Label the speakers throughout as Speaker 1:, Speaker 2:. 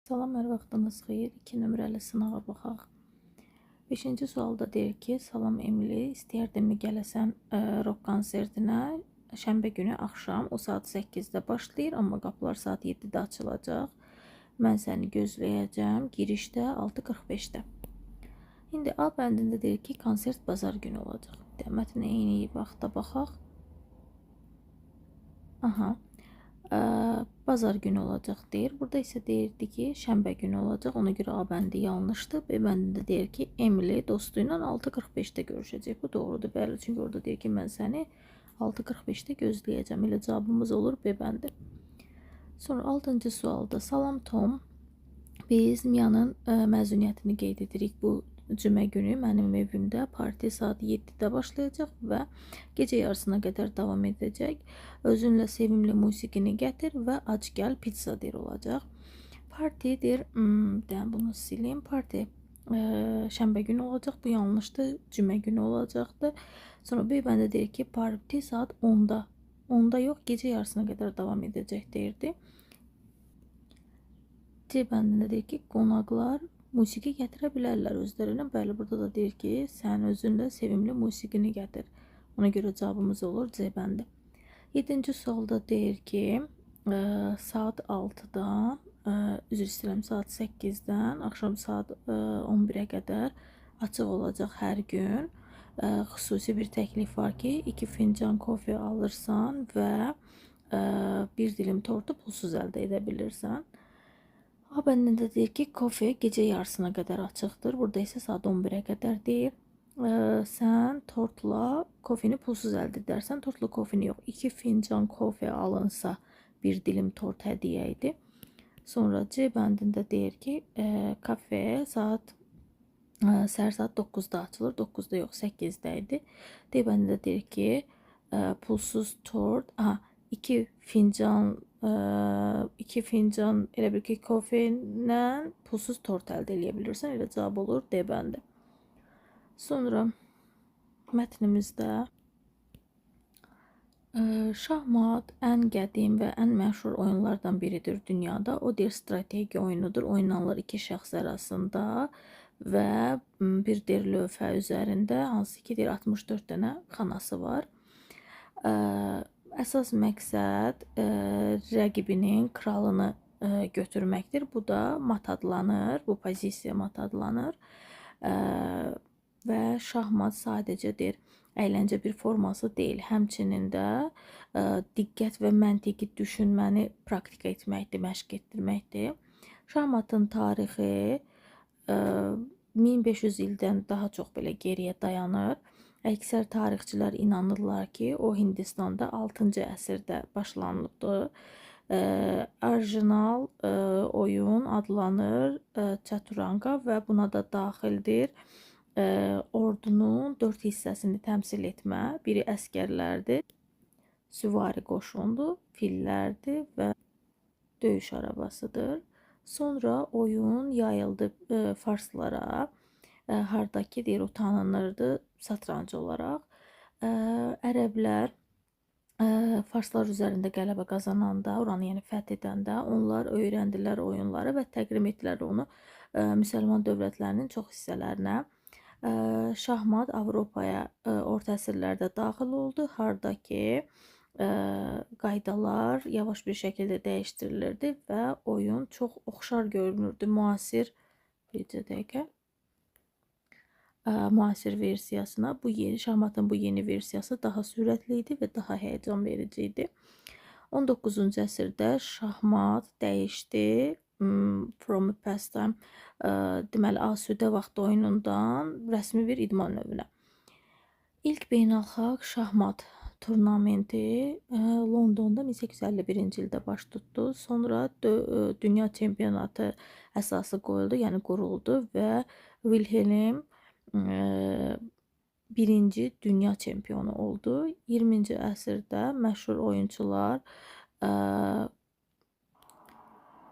Speaker 1: Salam, hər vaxtınız xeyir. 2 nömrəli sınağa baxaq. 5-ci sualda deyir ki, salam Emily, istəyirdimmi gələsən rock konsertinə şənbə günü axşam, o saat 8-də başlayır, amma qapılar saat 7-də açılacaq. Mən səni gözləyəcəm, girişdə 6:45-də. İndi A bəndində deyir ki, konsert bazar günü olacaq. Mətnə eyni vaxtda baxaq. Aha. Bazar günü olacaq deyir. Burada isə deyirdi ki, şənbə günü olacaq. Ona görə A bəndi yanlışdır. B bəndində deyir ki, Emily dostu ilə 6:45-də görüşəcək. Bu doğrudur. Bəli, çünki orada deyir ki, mən səni 6:45-də gözləyəcəm. Elə cavabımız olur B bəndi. Sonra 6-cı sualda salam Tom. Biz Mia'nın məzuniyyətini qeyd edirik. Bu cümə günü mənim evimdə parti saat 7-də başlayacaq və gecə yarısına qədər davam edəcək. Özünlə sevimli musiqini gətir və ac gəl pizza deyir olacaq. Parti deyir, bunu sileyim. Parti şənbə günü olacaq. Bu yanlışdır. Cümə günü olacaqdır. Sonra B bəndə deyir ki, parti saat 10-da. 10-da yox, gecə yarısına qədər davam edəcək deyirdi. C bəndində deyir ki, qonaqlar musiqi gətirə bilərlər özlərinə. Bəli, burada da deyir ki, sən özünlə sevimli musiqini gətir. Ona görə cavabımız olur C bəndi. 7-ci sualda deyir ki, saat 6-dan, üzr istəyirəm, saat 8-dən axşam saat 11-ə qədər açıq olacaq hər gün. Xüsusi bir təklif var ki, 2 fincan kofe alırsan və 1 dilim tortu pulsuz əldə edə bilirsən. A bəndində deyir ki, kofe gecə yarısına qədər açıqdır. Burada isə saat 11-ə qədər deyir. Sən tortla kofeni pulsuz əldə edərsən. Tortla kofeni yox, 2 fincan kofe alınsa 1 dilim tort hədiyyə idi. Sonra C bəndində deyir ki, kafe səhər saat 9-da açılır. 9-da yox, 8-də idi. D bəndində deyir ki, pulsuz tort, 2 fincan elə bir ki, kofe ilə pulsuz tort əldə edə bilirsən. Elə cavab olur D bəndi. Sonra mətnimizdə şahmat ən qədim və ən məşhur oyunlardan biridir dünyada. O bir strateji oyunudur. Oynanılır 2 şəxs arasında və bir lövhə üzərində, hansı ki 64 dənə xanası var. Əsas məqsəd rəqibinin kralını götürməkdir. Bu da mat adlanır. Bu pozisiya mat adlanır. Və şahmat sadəcədir. Əyləncə bir forması deyil. Həmçinin də diqqət və məntiqi düşünməni praktika etməkdir, məşq etdirməkdir. Şahmatın tarixi 1500 ildən daha çox belə geriyə dayanır. Əksər tarixçilər inanırlar ki, o Hindistanda 6-cı əsrdə başlanıbdır. Orijinal oyun adlanır Chaturanga və buna da daxildir ordunun 4 hissəsini təmsil etmə. Biri əskərlərdir, süvari qoşundur, fillərdir və döyüş arabasıdır. Sonra oyun yayıldı farslara. Hardakı deyir, o tanınırdı satranç olaraq. Ərəblər farslar üzərində qələbə qazananda, oranı yəni fəth edəndə onlar öyrəndilər oyunları və təqdim etdilər onu müsəlman dövlətlərinin çox hissələrinə. Şahmat Avropaya orta əsrlərdə daxil oldu, hardakı qaydalar yavaş bir şəkildə dəyişdirilirdi və oyun çox oxşar görünürdü. Müasir versiyasına, şahmatın bu yeni versiyası daha sürətli idi və daha həyəcan verici idi. 19-cu əsrdə şahmat dəyişdi. From a pastime, deməli, asudə vaxt oyunundan rəsmi bir idman növünə. İlk beynəlxalq şahmat turnamenti Londonda 1851-ci ildə baş tutdu. Sonra dünya çempionatı əsası qoyuldu, yəni quruldu və Wilhelm birinci dünya çempionu oldu. 20-ci əsrdə məşhur oyuncular,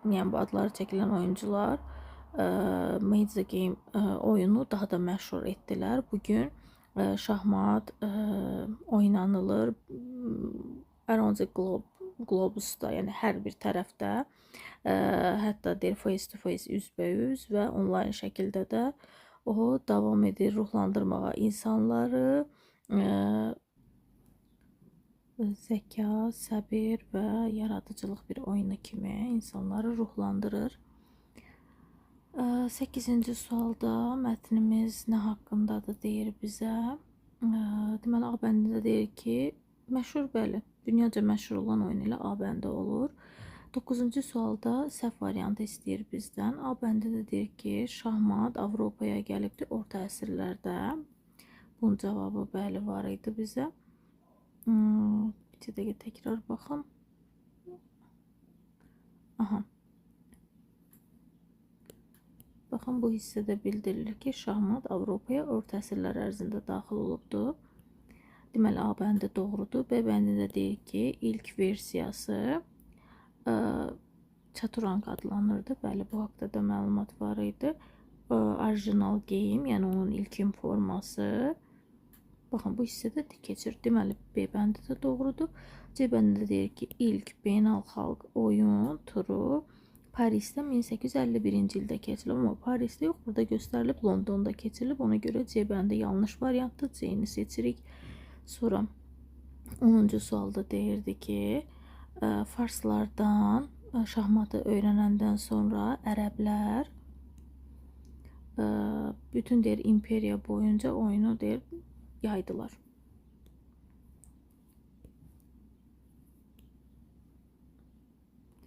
Speaker 1: yəni bu adları çəkilən oyuncular Made the Game oyunu daha da məşhur etdilər. Bugün şahmat oynanılır around the globe qlobusda, yəni hər bir tərəfdə, hətta deyir face to face, üzbəüz və onlayn şəkildə də o davam edir ruhlandırmağa insanları, zəka, səbir və yaradıcılıq bir oyunu kimi insanları ruhlandırır. 8-ci sualda mətnimiz nə haqqındadır deyir bizə. Deməli, A bəndində deyir ki, məşhur, bəli, dünyaca məşhur olan oyun ilə A bəndi olur. 9-cu sualda səhv variantı istəyir bizdən. A bəndində deyir ki, şahmat Avropaya gəlibdir orta əsrlərdə. Bunun cavabı bəli var idi bizə. Bir dəqiqə təkrar baxım. Aha. Baxın, bu hissədə bildirilir ki, şahmat Avropaya orta əsrlər ərzində daxil olubdur. Deməli, A bəndi doğrudur. B bəndində deyir ki, ilk versiyası Çaturanq adlanırdı. Bəli, bu haqda da məlumat var idi. Orijinal game, yəni onun ilkin forması. Baxın, bu hissədə keçir. Deməli, B bəndi də doğrudur. C bəndində deyir ki, ilk beynəlxalq oyun turu Parisdə 1851-ci ildə keçirilib. Amma Parisdə yox, burada göstərilib Londonda keçirilib. Ona görə C bəndi yanlış variantdır. C-ni seçirik. Sonra 10-cu sualda deyirdi ki, farslardan şahmatı öyrənəndən sonra ərəblər bütün deyir imperiya boyunca oyunu deyir yaydılar.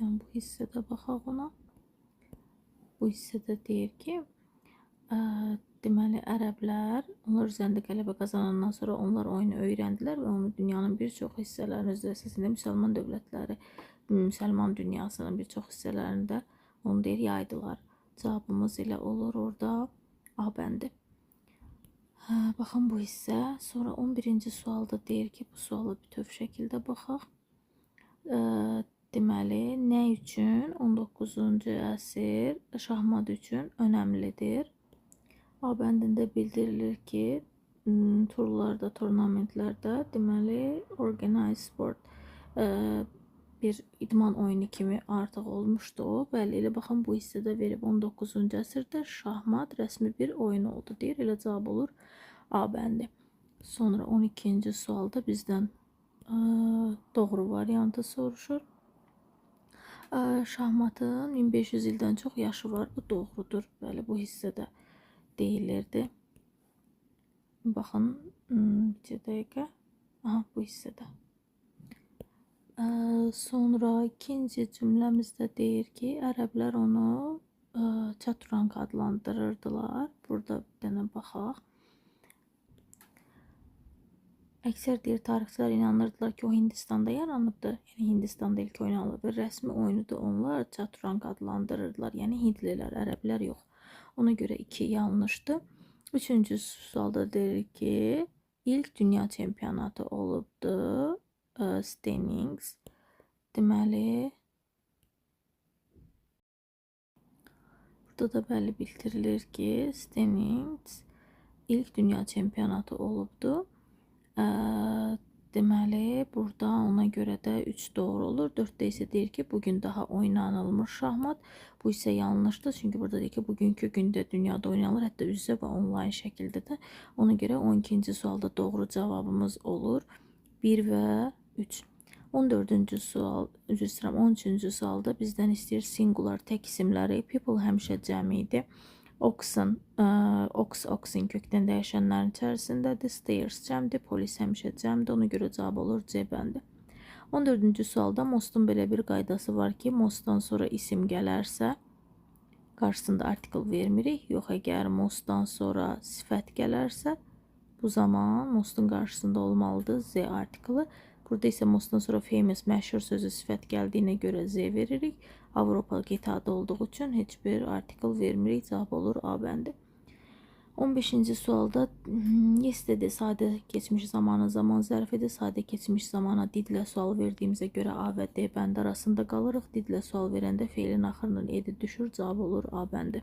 Speaker 1: Yəni, bu hissədə baxaq ona. Bu hissədə deyir ki, deməli, ərəblər onlar üzərində qələbə qazanandan sonra onlar oyunu öyrəndilər və onu dünyanın bir çox hissələrində, özəlsizində müsəlman dövlətləri, müsəlman dünyasının bir çox hissələrində onu deyir yaydılar. Cavabımız elə olur orada A bəndi. Baxın bu hissə. Sonra 11-ci sualda deyir ki, bu suala bütöv şəkildə baxaq. Deməli, nə üçün 19-cu əsr şahmat üçün önəmlidir? A bəndində bildirilir ki, turlarda, turnamentlərdə deməli organized sport bir idman oyunu kimi artıq olmuşdu o. Bəli, elə baxın bu hissədə verib 19-cu əsrdə şahmat rəsmi bir oyun oldu deyir. Elə cavab olur A bəndi. Sonra 12-ci sualda bizdən doğru variantı soruşur. Şahmatın 1500 ildən çox yaşı var. Bu doğrudur. Bəli, bu hissədə deyilirdi. Baxın, bir dəqiqə. Aha, bu hissədə. Sonra ikinci cümləmizdə deyir ki, ərəblər onu Çaturanq adlandırırdılar. Burada bir dənə baxaq. Əksər deyir tarixçilər inanırdılar ki, o Hindistanda yaranıbdır. Yəni Hindistanda ilk oynanılıb. Rəsmi oyunu da onlar Çaturanq adlandırırdılar. Yəni Hindlilər, ərəblər yox. Ona görə 2 yanlışdır. 3-cü sualda deyir ki, ilk dünya çempionatı olubdur. Stennings. Deməli, burada da bəli bildirilir ki, Stennings ilk dünya çempionatı olubdur. Deməli, burada ona görə də 3 doğru olur. 4-də isə deyir ki, bugün daha oynanılmış şahmat. Bu isə yanlışdır. Çünki burada deyir ki, bugünkü gündə dünyada oynanılır. Hətta üzrə və onlayn şəkildə də. Ona görə 12-ci sualda doğru cavabımız olur. 1 və 3. 14-cü sual, üzr istəyirəm, 13-cü sualda bizdən istəyir singular tək isimləri. People həmişə cəmi idi. Oxen, oxen kökdən dəyişənlərin içərisindədir. Stairs cəmdir, polis həmişə cəmdir. Ona görə cavab olur C bəndi. 14-cü sualda mostun belə bir qaydası var ki, mostdan sonra isim gələrsə, qarşısında artikel vermirik. Yox, əgər mostdan sonra sifət gələrsə, bu zaman mostun qarşısında olmalıdır Z artikeli. Burada isə mostdan sonra famous, məşhur sözü sifət gəldiyinə görə Z veririk. Avropa qitədə olduğu üçün heç bir artikel vermirik. Cavab olur A bəndi. 15-ci sualda yesterday sadə keçmiş zamanı zaman zərfidir. Sadə keçmiş zamana didlə sual verdiyimizə görə A və D bəndi arasında qalırıq. Didlə sual verəndə feilin axırının edi düşür. Cavab olur A bəndi.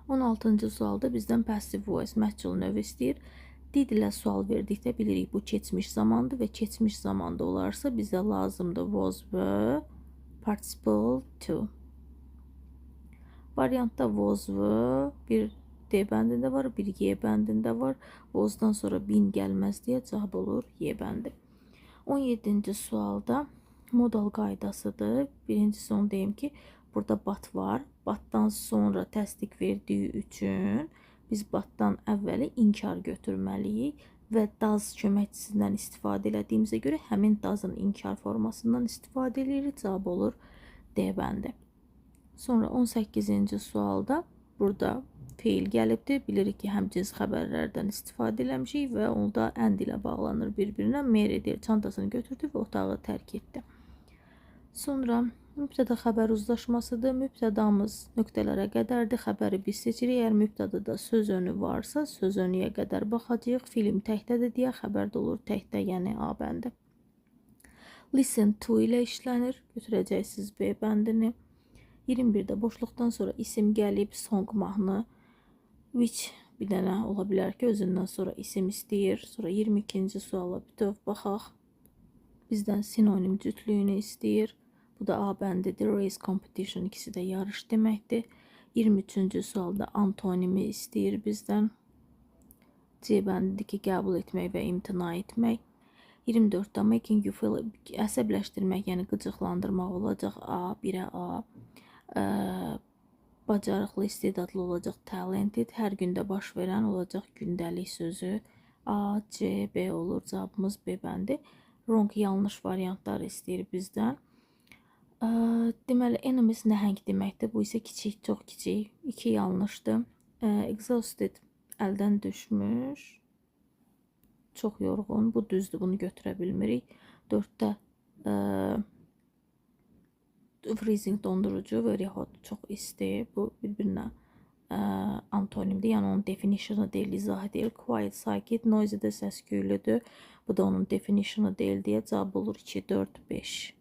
Speaker 1: 16-cı sualda bizdən passive voice məhcul növü istəyir. Did ilə sual verdikdə bilirik bu keçmiş zamandır və keçmiş zamanda olarsa bizə lazımdır was, were, participle to. Variantda was, were bir D bəndində var, bir Y bəndində var. Was'dan sonra been gəlməz deyə cavab olur Y bəndi. 17-ci sualda modal qaydasıdır. Birincisi onu deyim ki, burada but var. Butdan sonra təsdiq verdiyi üçün biz butdan əvvəli inkar götürməliyik və does köməkçisindən istifadə elədiyimizə görə həmin does'ın inkar formasından istifadə edirik. Cavab olur D bəndi. Sonra 18-ci sualda burada feil gəlibdir. Bilirik ki, həmcins xəbərlərdən istifadə eləmişik və onda and ilə bağlanır bir-birinə. Mary deyir, çantasını götürdü və otağı tərk etdi. Sonra mübtəda xəbər uzlaşmasıdır. Mübtədamız nöqtələrə qədərdir. Xəbəri biz seçirik. Əgər mübtədada söz önü varsa, söz önüyə qədər baxacağıq. Film təkdədir deyə xəbər də olur təkdə, yəni A bəndi. Listen to ilə işlənir. Götürəcəksiniz B bəndini. 21-də boşluqdan sonra isim gəlib, song mahnı, which bir dənə ola bilər ki, özündən sonra isim istəyir. Sonra 22-ci suala bütöv baxaq. Bizdən sinonim cütlüyünü istəyir. Bu da A bəndidir. Race competition, ikisi də yarış deməkdir. 23-cü sualda antonimi istəyir bizdən. C bəndidir ki, qəbul etmək və imtina etmək. 24-də making you feel, əsəbləşdirmək, yəni qıcıqlandırmaq olacaq. A, 1-ə A. Bacarıqlı, istedadlı olacaq, talented, hər gündə baş verən olacaq, gündəlik sözü. A, C, B olur. Cavabımız B bəndi. Wrong, yanlış variantlar istəyir bizdən. Deməli, enemies nəhəng deməkdir. Bu isə kiçik, çox kiçik. 2 yanlışdır. Exhausted, əldən düşmüş. Çox yorğun. Bu düzdür, bunu götürə bilmirik. 4-də freezing, dondurucu, very hot, çox isti. Bu bir-birinə antonimdir. Yəni onun definitionu deyil, izahı deyil. Quiet, sakit, noisy də səs-küylüdür. Bu da onun definitionu deyil deyə cavab olur 2, 4, 5.